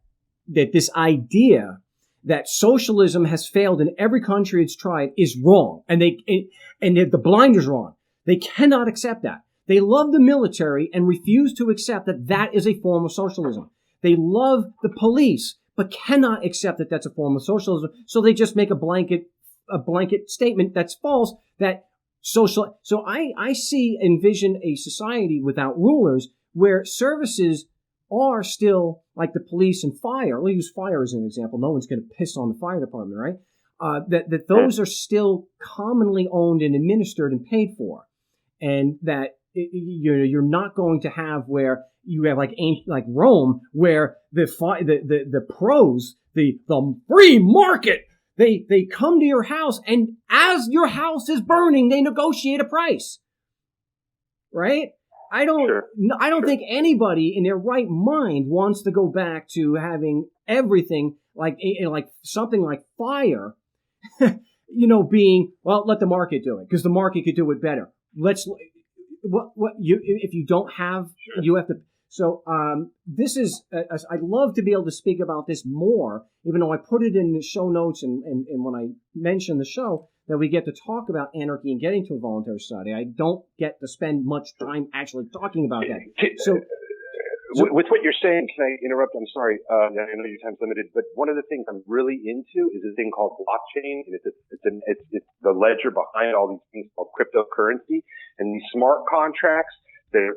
this idea that socialism has failed in every country it's tried is wrong. And the blinders are on. They cannot accept that. They love the military and refuse to accept that that is a form of socialism. They love the police, but cannot accept that that's a form of socialism. So they just make a blanket statement that's false. So I envision a society without rulers where services are still like the police and fire. We'll use fire as an example. No one's going to piss on the fire department, right? That those are still commonly owned and administered and paid for. And that you're not going to have where you have like Rome, where the pros, the free market, they come to your house, and as your house is burning, they negotiate a price, right? I don't think anybody in their right mind wants to go back to having everything like something like fire, being, well, let the market do it because the market could do it better. If you don't have, you have to. So this is, I'd love to be able to speak about this more, even though I put it in the show notes and when I mention the show that we get to talk about anarchy and getting to a voluntary society. I don't get to spend much time actually talking about that. So with what you're saying, can I interrupt? I'm sorry. I know your time's limited, but one of the things I'm really into is a thing called blockchain, and it's the ledger behind all these things called cryptocurrency, and these smart contracts that are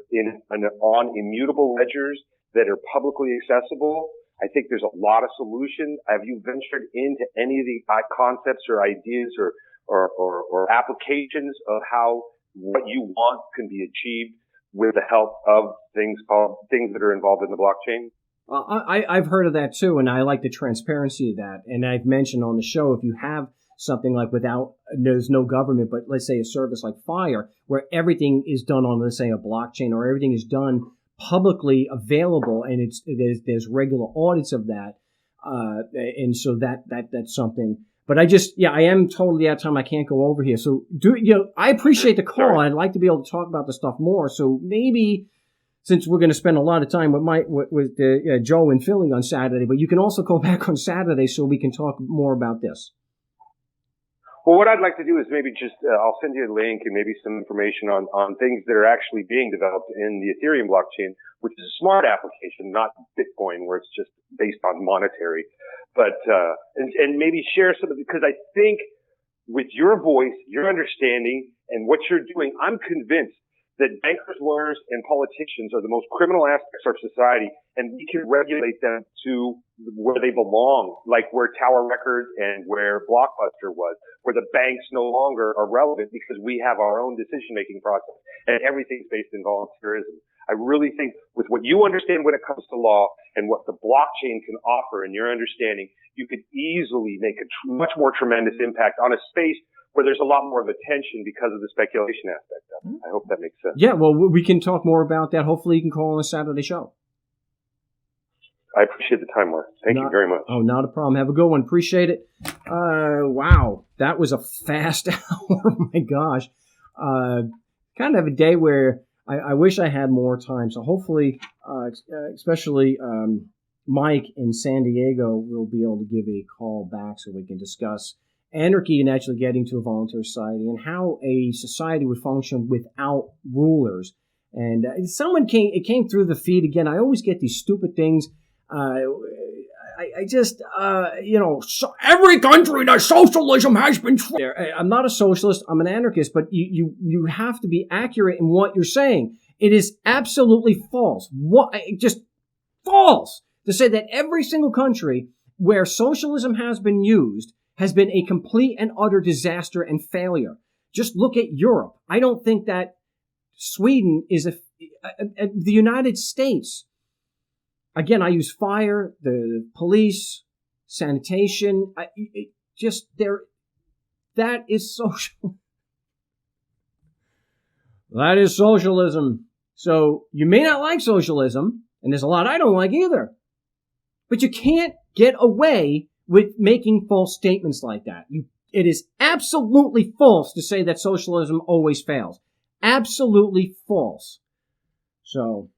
on immutable ledgers that are publicly accessible. I think there's a lot of solutions. Have you ventured into any of the concepts or ideas or applications of how what you want can be achieved with the help of things that are involved in the blockchain? I've heard of that too, and I like the transparency of that. And I've mentioned on the show, if you have something like there's no government, but let's say a service like fire, where everything is done on, let's say, a blockchain, or everything is done publicly available, and there's regular audits of that, and so that's something. But I am totally out of time. I can't go over here. So I appreciate the call. I'd like to be able to talk about the stuff more. So maybe, since we're going to spend a lot of time with Joe in Philly on Saturday, but you can also go back on Saturday so we can talk more about this. Well, what I'd like to do is maybe just, I'll send you a link and maybe some information on things that are actually being developed in the Ethereum blockchain, which is a smart application, not Bitcoin, where it's just based on monetary. But, and maybe share some of it, because I think with your voice, your understanding, and what you're doing, I'm convinced that bankers, lawyers, and politicians are the most criminal aspects of society, and we can regulate them to where they belong, like where Tower Records and where Blockbuster was, where the banks no longer are relevant because we have our own decision-making process, and everything's based in volunteerism. I really think with what you understand when it comes to law and what the blockchain can offer and your understanding, you could easily make a much more tremendous impact on a space where there's a lot more of attention because of the speculation aspect of it. I hope that makes sense. Yeah, well, we can talk more about that. Hopefully you can call on a Saturday show. I appreciate the time, Mark. Thank you very much. Oh, not a problem. Have a good one. Appreciate it. Wow, that was a fast hour. My gosh. Kind of a day where I wish I had more time. So hopefully, especially Mike in San Diego will be able to give a call back so we can discuss anarchy and actually getting to a voluntary society, and how a society would function without rulers. And it came through the feed again. I always get these stupid things. I just, so every country that socialism has been. I'm not a socialist. I'm an anarchist. But you have to be accurate in what you're saying. It is absolutely false. Just false to say that every single country where socialism has been used has been a complete and utter disaster and failure. Just look at Europe. I don't think that Sweden is the United States. Again, I use fire, the police, sanitation. That is social. That is socialism. So you may not like socialism, and there's a lot I don't like either. But you can't get away with making false statements like that. It is absolutely false to say that socialism always fails. Absolutely false. So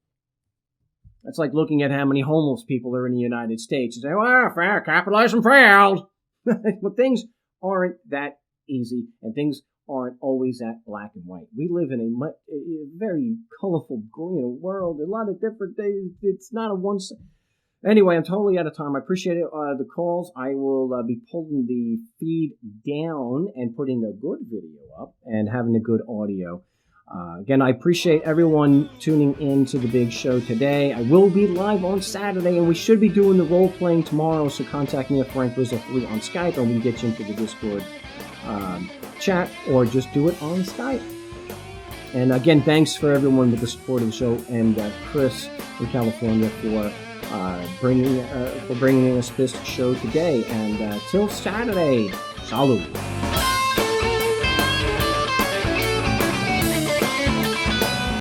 that's like looking at how many homeless people are in the United States and say, well, capitalism failed. But things aren't that easy, and things aren't always that black and white. We live in a very colorful green world. A lot of different things. It's not a one. Anyway, I'm totally out of time. I appreciate it, the calls. I will be pulling the feed down and putting a good video up and having a good audio. Again, I appreciate everyone tuning in to the big show today. I will be live on Saturday, and we should be doing the role-playing tomorrow, so contact me at Frank Rizzo 3 on Skype, and we can get you into the Discord chat, or just do it on Skype. And again, thanks for everyone with the support of the show, and Chris in California for bringing us this show today. And till Saturday, salud.